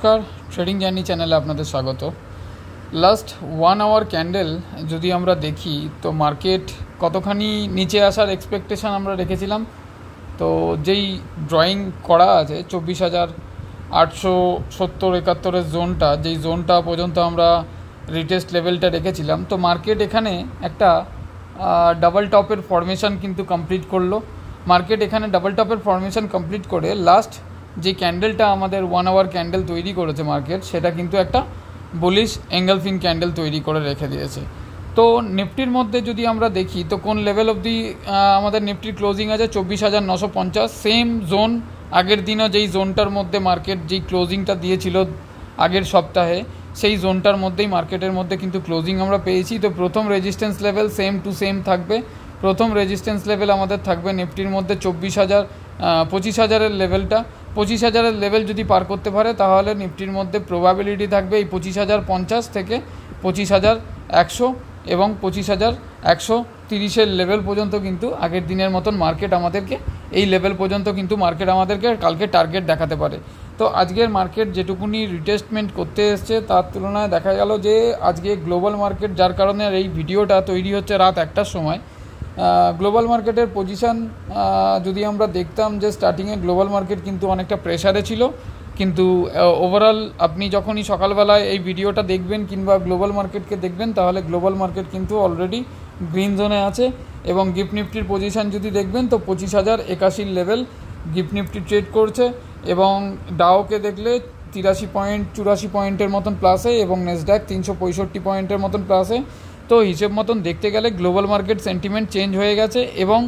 নমস্কার, trading journey চ্যানেলে আপনাদের স্বাগত। লাস্ট 1 আওয়ার ক্যান্ডেল যদি আমরা দেখি তো মার্কেট কতখানি নিচে আসার এক্সপেকটেশান আমরা রেখেছিলাম। তো যেই ড্রয়িং করা আছে 24,870-71 জোনটা, যেই জোনটা পর্যন্ত আমরা রিটেস্ট লেভেলটা রেখেছিলাম, তো মার্কেট এখানে একটা ডাবল টপের ফর্মেশন কিন্তু কমপ্লিট করলো। মার্কেট এখানে ডাবল টপের ফর্মেশন কমপ্লিট করে লাস্ট যে ক্যান্ডেলটা আমাদের 1 আওয়ার ক্যান্ডেল তৈরি করেছে মার্কেট, সেটা কিন্তু একটা বুলিশ এঙ্গেলফিন ক্যান্ডেল তৈরি করে রেখে দিয়েছে। তো নিফটির মধ্যে যদি আমরা দেখি তো কোন লেভেল অবধি আমাদের নিফটির ক্লোজিং আছে 24,950, সেম জোন আগের দিনও যেই জোনটার মধ্যে মার্কেট যেই ক্লোজিংটা দিয়েছিল আগের সপ্তাহে, সেই জোনটার মধ্যেই মার্কেটের মধ্যে কিন্তু ক্লোজিং আমরা পেয়েছি। তো প্রথম resistance level same to same থাকবে। প্রথম রেজিস্ট্যান্স লেভেল আমাদের থাকবে নিফটির মধ্যে 25,000-এর লেভেলটা। 25,000-এর লেভেল যদি পার করতে পারে তাহলে নিফটির মধ্যে প্রবাবিলিটি থাকবে এই 25,050 থেকে 25,100 এবং 25,130-এর লেভেল পর্যন্ত কিন্তু আগের দিনের মতন মার্কেট আমাদেরকে এই লেভেল পর্যন্ত কিন্তু মার্কেট আমাদেরকে কালকে টার্গেট দেখাতে পারে। তো আজকের মার্কেট যেটুকুনি রিটেস্টমেন্ট করতে এসছে তার তুলনায় দেখা গেল যে আজকে গ্লোবাল মার্কেট, যার কারণে এই ভিডিওটা তৈরি হচ্ছে রাত 1টার সময়, গ্লোবাল মার্কেটের পজিশান যদি আমরা দেখতাম যে স্টার্টিংয়ে গ্লোবাল মার্কেট কিন্তু অনেকটা প্রেশারে ছিল, কিন্তু ওভারঅল আপনি যখনই সকালবেলায় এই ভিডিওটা দেখবেন কিংবা গ্লোবাল মার্কেটকে দেখবেন তাহলে গ্লোবাল মার্কেট কিন্তু অলরেডি গ্রিন জোনে আছে। এবং গিফট নিফটির পজিশান যদি দেখবেন তো 25,081 লেভেল গিফট নিফটি ট্রেড করছে, এবং ডাওকে দেখলে 83 পয়েন্টের মতন প্লাসে এবং নেসড্যাক 365 পয়েন্টের মতন প্লাসে। তো হিসেব মতন দেখতে গেলে গ্লোবাল মার্কেট সেন্টিমেন্ট চেঞ্জ হয়ে গেছে, এবং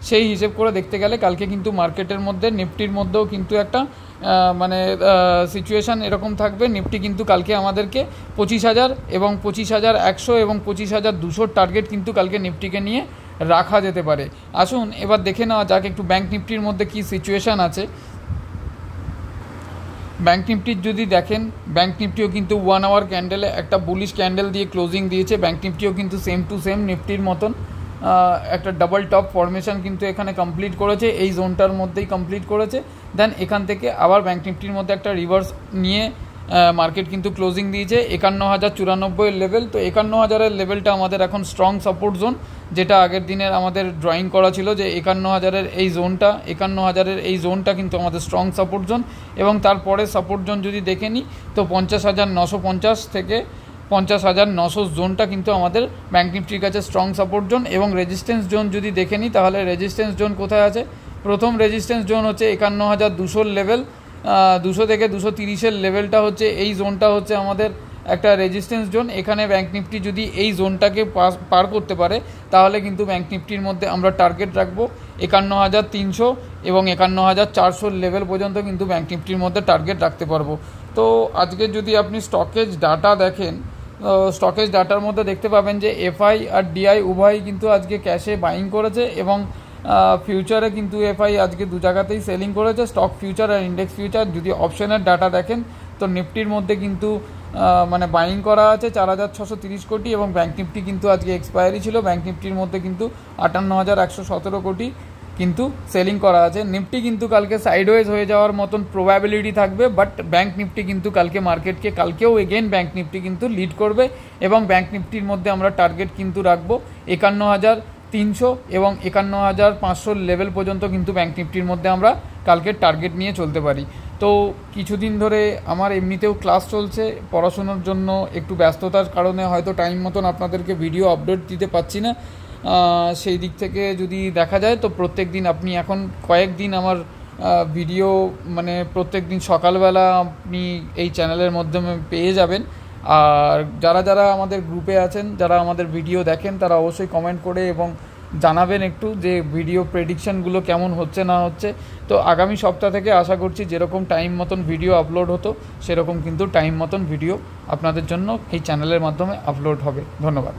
সেই হিসেব করে দেখতে গেলে কালকে কিন্তু মার্কেটের মধ্যে নিফটির মধ্যেও কিন্তু একটা সিচুয়েশান এরকম থাকবে। নিফটি কিন্তু কালকে আমাদেরকে 25,000 এবং 25,100 এবং 25,200 টার্গেট কিন্তু কালকে নিফটিকে নিয়ে রাখা যেতে পারে। আসুন এবার দেখে নেওয়া যাক একটু ব্যাঙ্ক নিফটির মধ্যে কী সিচুয়েশান আছে। ব্যাঙ্ক নিফটির যদি দেখেন, ব্যাঙ্ক নিফটিও কিন্তু 1 আওয়ার ক্যান্ডেলে একটা বুলিশ ক্যান্ডেল দিয়ে ক্লোজিং দিয়েছে। ব্যাঙ্ক নিফটিও কিন্তু সেম টু সেম নিফটির মতন একটা ডাবল টপ ফর্মেশন কিন্তু এখানে কমপ্লিট করেছে, এই জোনটার মধ্যেই কমপ্লিট করেছে। দেন এখান থেকে আবার ব্যাঙ্ক নিফটির মধ্যে একটা রিভার্স নিয়ে মার্কেট কিন্তু ক্লোজিং দিয়েছে 51,094 লেভেল। তো 51,000-এর লেভেলটা আমাদের এখন স্ট্রং সাপোর্ট জোন, যেটা আগের দিনের আমাদের ড্রয়িং করা ছিল যে 51,000-এর এই জোনটা কিন্তু আমাদের স্ট্রং সাপোর্ট জোন। এবং তারপরে সাপোর্ট জোন যদি দেখে নিই তো 50,950 থেকে 50,900 জোনটা কিন্তু আমাদের ব্যাঙ্ক নিফটির কাছে স্ট্রং সাপোর্ট জোন। এবং রেজিস্ট্যান্স জোন যদি দেখে নিই তাহলে রেজিস্ট্যান্স জোন কোথায় আছে, প্রথম রেজিস্ট্যান্স জোন হচ্ছে 51,200 লেভেল, 200 থেকে 230-এর লেভেলটা হচ্ছে এই জোনটা হচ্ছে আমাদের একটা রেজিস্ট্যান্স জোন। এখানে ব্যাঙ্ক নিফটি যদি এই জোনটাকে পার করতে পারে তাহলে কিন্তু ব্যাঙ্ক নিফটির মধ্যে আমরা টার্গেট রাখবো 51,300 এবং 51,400 লেভেল পর্যন্ত কিন্তু ব্যাঙ্ক নিফটির মধ্যে টার্গেট রাখতে পারবো। তো আজকে যদি আপনি স্টকেজ ডাটা দেখেন, স্টকেজ ডাটার মধ্যে দেখতে পাবেন যে এফআই আর ডিআই উভয়ই কিন্তু আজকে ক্যাশে বাইং করেছে, এবং ফিউচারে কিন্তু এফআই আজকে দু জায়গাতেই সেলিং করেছে, স্টক ফিউচার আর ইন্ডেক্স ফিউচার। যদি অপশনের ডাটা দেখেন তো নিফটির মধ্যে কিন্তু বাইং করা আছে 4,630 কোটি, এবং ব্যাঙ্ক নিফটি কিন্তু আজকে এক্সপায়ারি ছিল, ব্যাঙ্ক নিফটির মধ্যে কিন্তু 58,117 কোটি কিন্তু সেলিং করা আছে। নিফটি কিন্তু কালকে সাইডওয়েজ হয়ে যাওয়ার মতন প্রবাবিলিটি থাকবে, বাট ব্যাঙ্ক নিফটি কিন্তু কালকে মার্কেটকে কালকেও এগেন ব্যাঙ্ক নিফটি কিন্তু লিড করবে, এবং ব্যাঙ্ক নিফটির মধ্যে আমরা টার্গেট কিন্তু রাখবো 51,300 এবং 51,500 লেভেল পর্যন্ত কিন্তু ব্যাঙ্ক নিফটির মধ্যে আমরা কালকের টার্গেট নিয়ে চলতে পারি। তো কিছুদিন ধরে আমার এমনিতেও ক্লাস চলছে, পড়াশোনার জন্য একটু ব্যস্ততার কারণে হয়তো টাইম মতন আপনাদেরকে ভিডিও আপডেট দিতে পারছি না। সেই দিক থেকে যদি দেখা যায় তো প্রত্যেক দিন আপনি এখন কয়েকদিন আমার ভিডিও প্রত্যেক দিন সকালবেলা আপনি এই চ্যানেলের মাধ্যমে পেয়ে যাবেন। আর যারা যারা আমাদের গ্রুপে আছেন, যারা আমাদের ভিডিও দেখেন, তারা অবশ্যই কমেন্ট করে এবং জানাবেন একটু যে ভিডিও প্রেডিকশানগুলো কেমন হচ্ছে না হচ্ছে। তো আগামী সপ্তাহ থেকে আশা করছি যেরকম টাইম মতন ভিডিও আপলোড হতো সেরকম কিন্তু টাইম মতন ভিডিও আপনাদের জন্য এই চ্যানেলের মাধ্যমে আপলোড হবে। ধন্যবাদ।